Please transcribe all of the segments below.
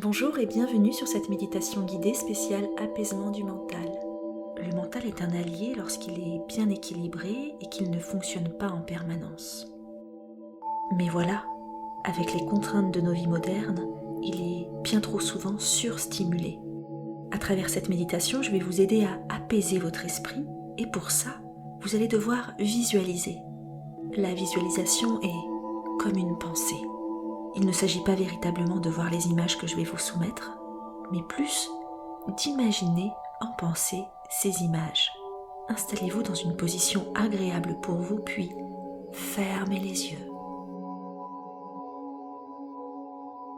Bonjour et bienvenue sur cette méditation guidée spéciale apaisement du mental. Le mental est un allié lorsqu'il est bien équilibré et qu'il ne fonctionne pas en permanence. Mais voilà, avec les contraintes de nos vies modernes, il est bien trop souvent surstimulé. À travers cette méditation, je vais vous aider à apaiser votre esprit et pour ça, vous allez devoir visualiser. La visualisation est comme une pensée. Il ne s'agit pas véritablement de voir les images que je vais vous soumettre, mais plus d'imaginer en pensée ces images. Installez-vous dans une position agréable pour vous, puis fermez les yeux.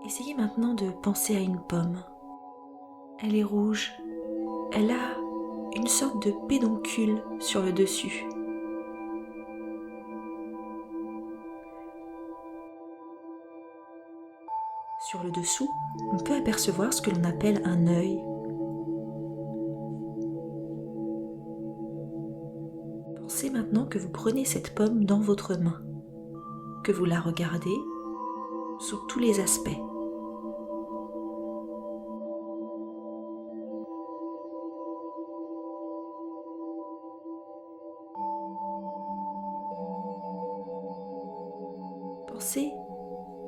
Essayez maintenant de penser à une pomme. Elle est rouge. Elle a une sorte de pédoncule sur le dessus. Sur le dessous, on peut apercevoir ce que l'on appelle un œil. Pensez maintenant que vous prenez cette pomme dans votre main, que vous la regardez sous tous les aspects. Pensez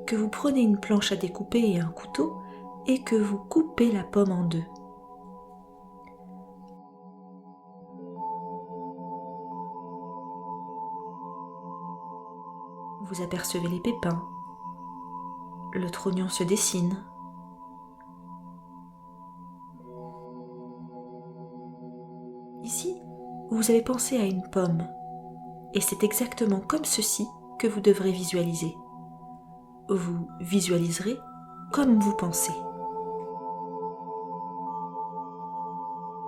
que vous prenez une planche à découper et un couteau et que vous coupez la pomme en deux. Vous apercevez les pépins. Le trognon se dessine. Ici, vous avez pensé à une pomme et c'est exactement comme ceci que vous devrez visualiser. Vous visualiserez comme vous pensez.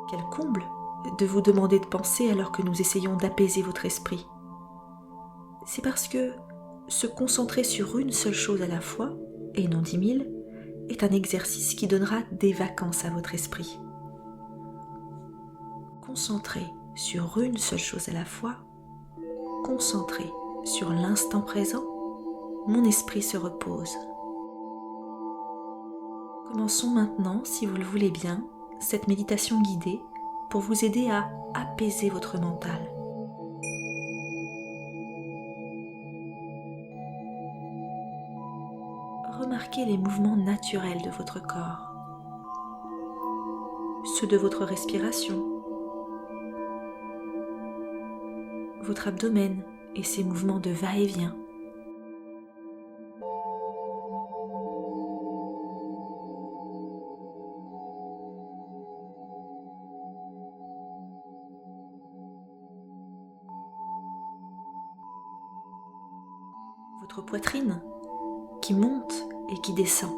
Quel comble de vous demander de penser alors que nous essayons d'apaiser votre esprit. C'est parce que se concentrer sur une seule chose à la fois, et non 10 000, est un exercice qui donnera des vacances à votre esprit. Concentré sur une seule chose à la fois, concentré sur l'instant présent, mon esprit se repose. Commençons maintenant, si vous le voulez bien, cette méditation guidée pour vous aider à apaiser votre mental. Remarquez les mouvements naturels de votre corps, ceux de votre respiration, votre abdomen et ses mouvements de va-et-vient. Votre poitrine qui monte et qui descend.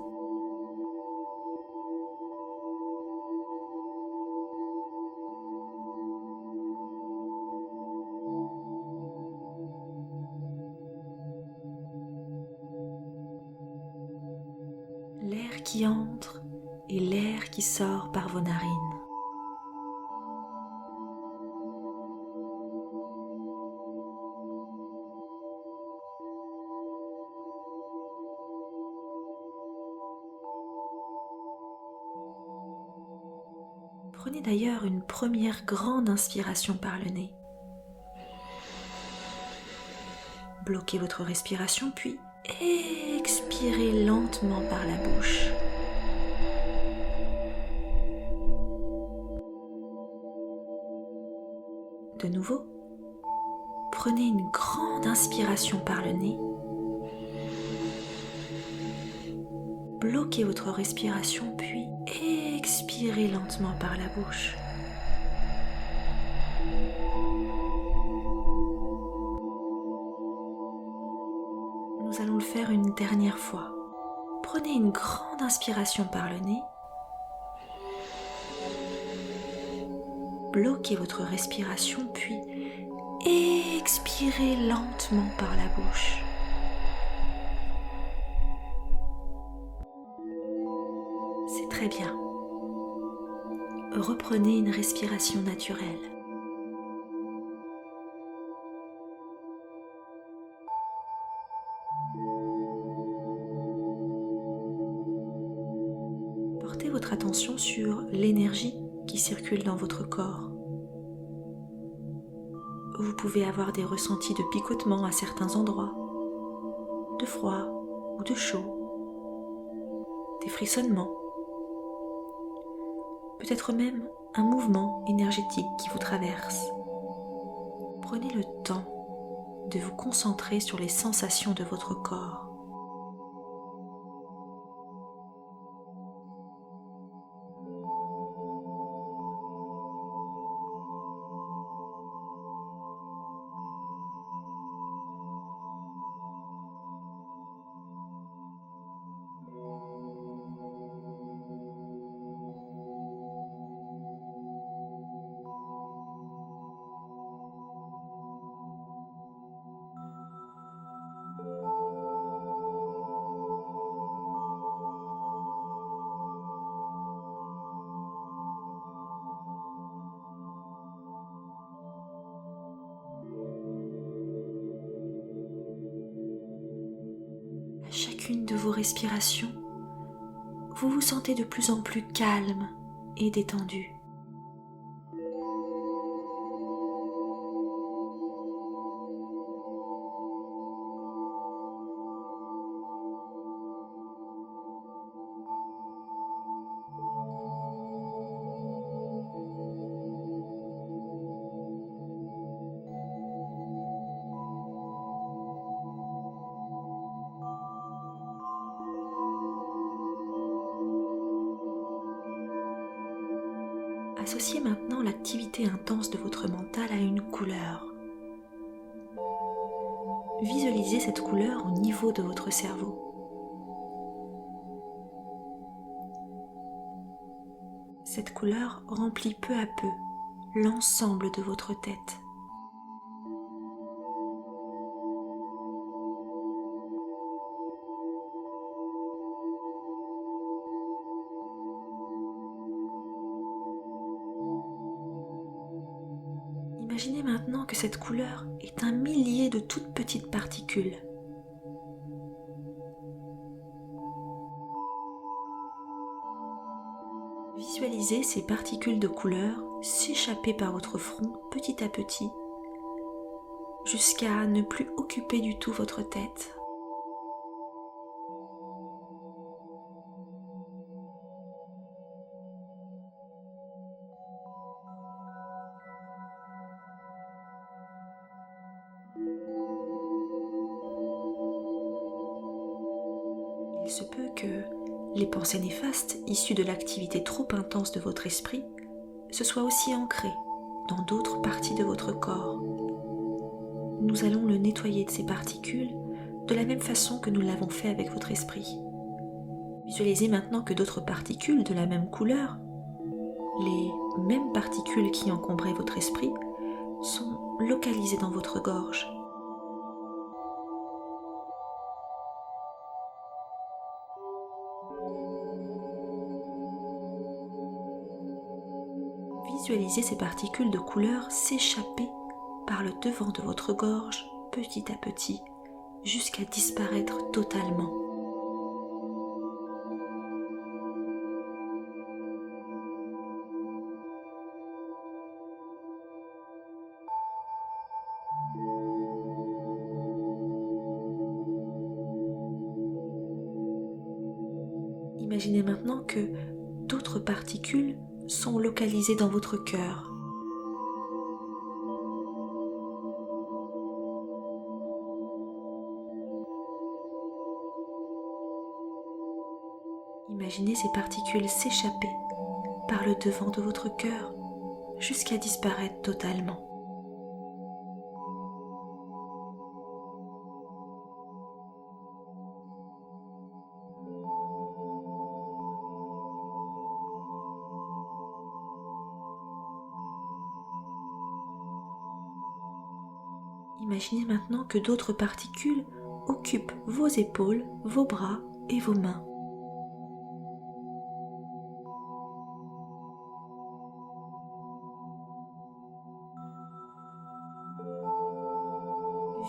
L'air qui entre et l'air qui sort par vos narines. Prenez d'ailleurs une première grande inspiration par le nez. Bloquez votre respiration puis expirez lentement par la bouche. De nouveau, prenez une grande inspiration par le nez. Bloquez votre respiration puis expirez lentement par la bouche. Nous allons le faire une dernière fois. Prenez une grande inspiration par le nez. Bloquez votre respiration puis expirez lentement par la bouche. C'est très bien. Reprenez une respiration naturelle. Portez votre attention sur l'énergie qui circule dans votre corps. Vous pouvez avoir des ressentis de picotement à certains endroits, de froid ou de chaud, des frissonnements, peut-être même un mouvement énergétique qui vous traverse. Prenez le temps de vous concentrer sur les sensations de votre corps. À chacune de vos respirations, vous vous sentez de plus en plus calme et détendu. Associez maintenant l'activité intense de votre mental à une couleur. Visualisez cette couleur au niveau de votre cerveau. Cette couleur remplit peu à peu l'ensemble de votre tête. Imaginez maintenant que cette couleur est un millier de toutes petites particules. Visualisez ces particules de couleur s'échapper par votre front petit à petit, jusqu'à ne plus occuper du tout votre tête. Il se peut que les pensées néfastes issues de l'activité trop intense de votre esprit se soient aussi ancrées dans d'autres parties de votre corps. Nous allons le nettoyer de ces particules de la même façon que nous l'avons fait avec votre esprit. Visualisez maintenant que d'autres particules de la même couleur, les mêmes particules qui encombraient votre esprit, sont localisées dans votre gorge. Visualisez ces particules de couleur s'échapper par le devant de votre gorge petit à petit jusqu'à disparaître totalement. Imaginez maintenant que d'autres particules sont localisées dans votre cœur. Imaginez ces particules s'échapper par le devant de votre cœur jusqu'à disparaître totalement. Imaginez maintenant que d'autres particules occupent vos épaules, vos bras et vos mains.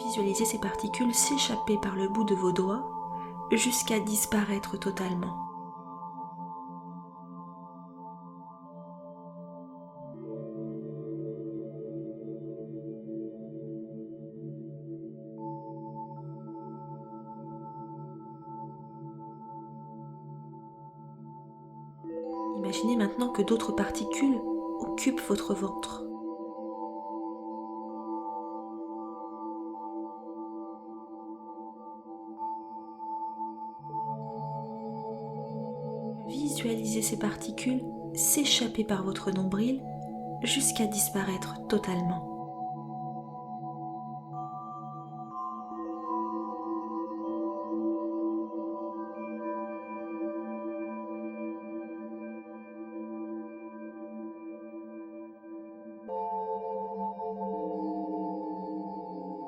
Visualisez ces particules s'échapper par le bout de vos doigts jusqu'à disparaître totalement. Imaginez maintenant que d'autres particules occupent votre ventre. Visualisez ces particules s'échapper par votre nombril jusqu'à disparaître totalement.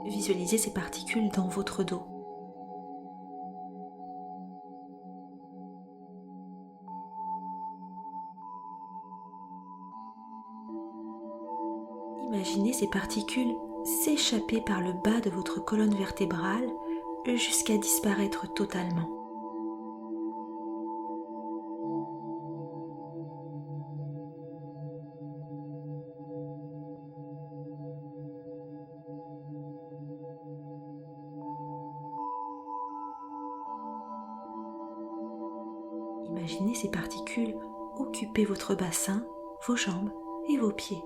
Visualisez ces particules dans votre dos. Imaginez ces particules s'échapper par le bas de votre colonne vertébrale jusqu'à disparaître totalement. Imaginez ces particules occuper votre bassin, vos jambes et vos pieds.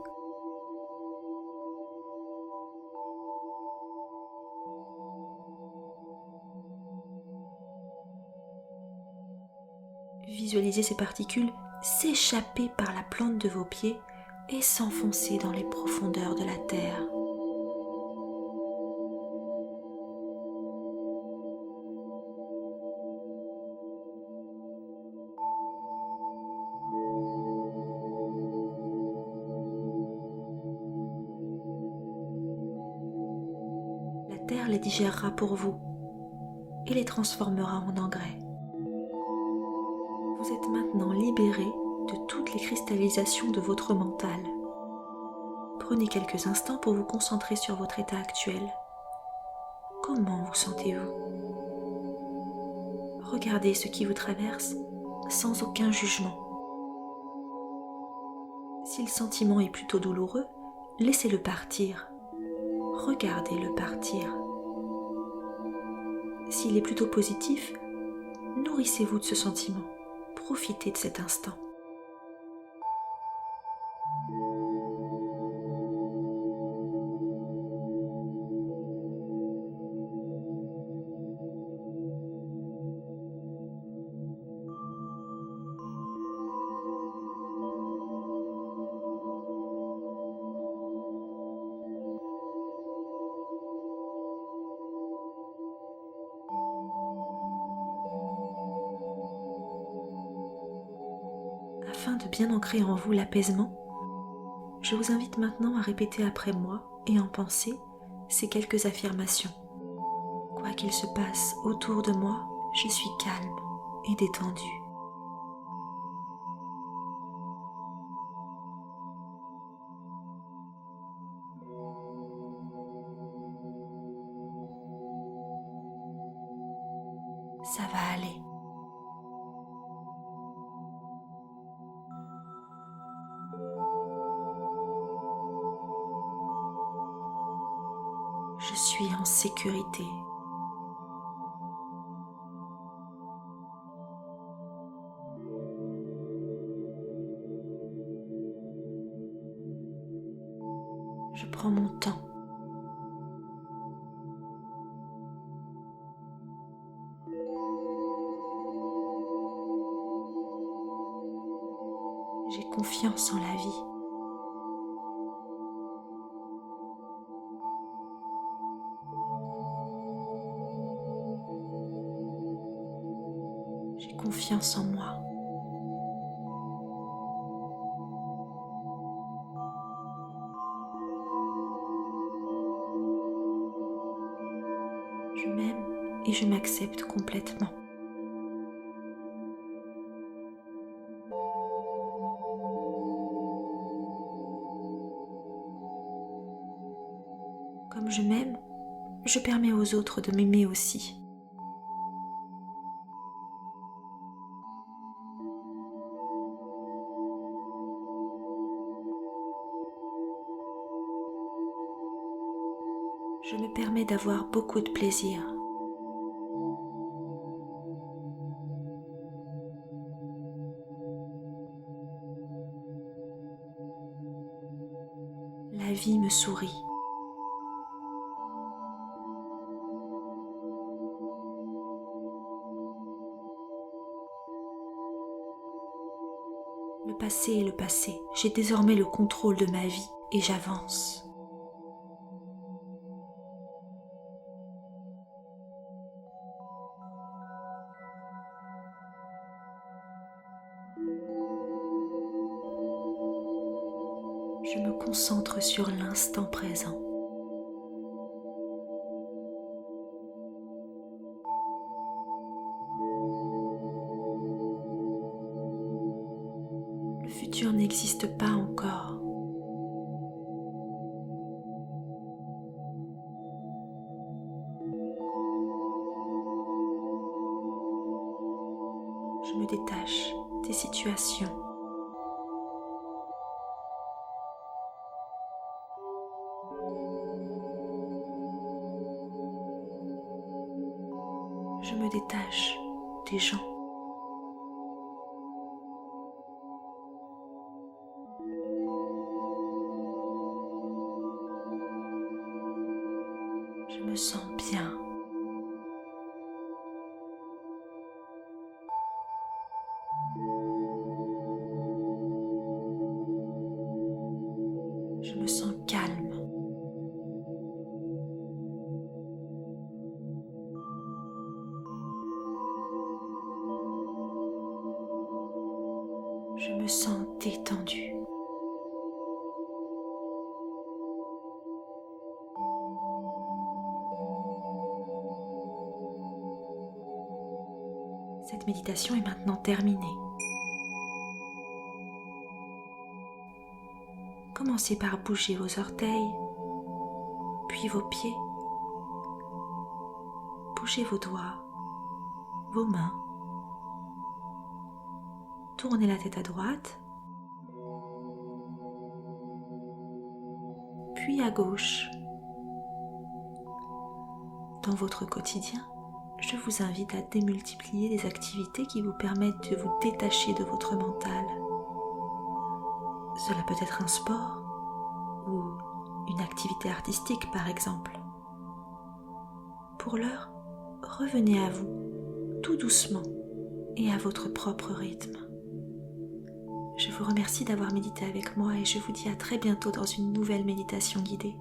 Visualisez ces particules s'échapper par la plante de vos pieds et s'enfoncer dans les profondeurs de la terre. La terre les digérera pour vous et les transformera en engrais. Vous êtes maintenant libéré de toutes les cristallisations de votre mental. Prenez quelques instants pour vous concentrer sur votre état actuel. Comment vous sentez-vous? Regardez ce qui vous traverse sans aucun jugement. Si le sentiment est plutôt douloureux, laissez-le partir. Regardez-le partir. S'il est plutôt positif, nourrissez-vous de ce sentiment. Profitez de cet instant. Afin de bien ancrer en vous l'apaisement, je vous invite maintenant à répéter après moi et en pensée ces quelques affirmations. Quoi qu'il se passe autour de moi, je suis calme et détendue. Ça va aller. Je suis en sécurité. Je prends mon temps. J'ai confiance en la vie. J'ai confiance en moi. Je m'aime et je m'accepte complètement. Comme je m'aime, je permets aux autres de m'aimer aussi. Je me permets d'avoir beaucoup de plaisir. La vie me sourit. Le passé est le passé. J'ai désormais le contrôle de ma vie et j'avance. Je me concentre sur l'instant présent. Le futur n'existe pas encore. Je me détache des situations. Je me détache des gens. Je me sens bien. Je me sens calme. Je me sens détendue. Cette méditation est maintenant terminée. Commencez par bouger vos orteils, puis vos pieds. Bougez vos doigts, vos mains. Tournez la tête à droite, puis à gauche. Dans votre quotidien, je vous invite à démultiplier les activités qui vous permettent de vous détacher de votre mental. Cela peut être un sport ou une activité artistique par exemple. Pour l'heure, revenez à vous, tout doucement et à votre propre rythme. Je vous remercie d'avoir médité avec moi et je vous dis à très bientôt dans une nouvelle méditation guidée.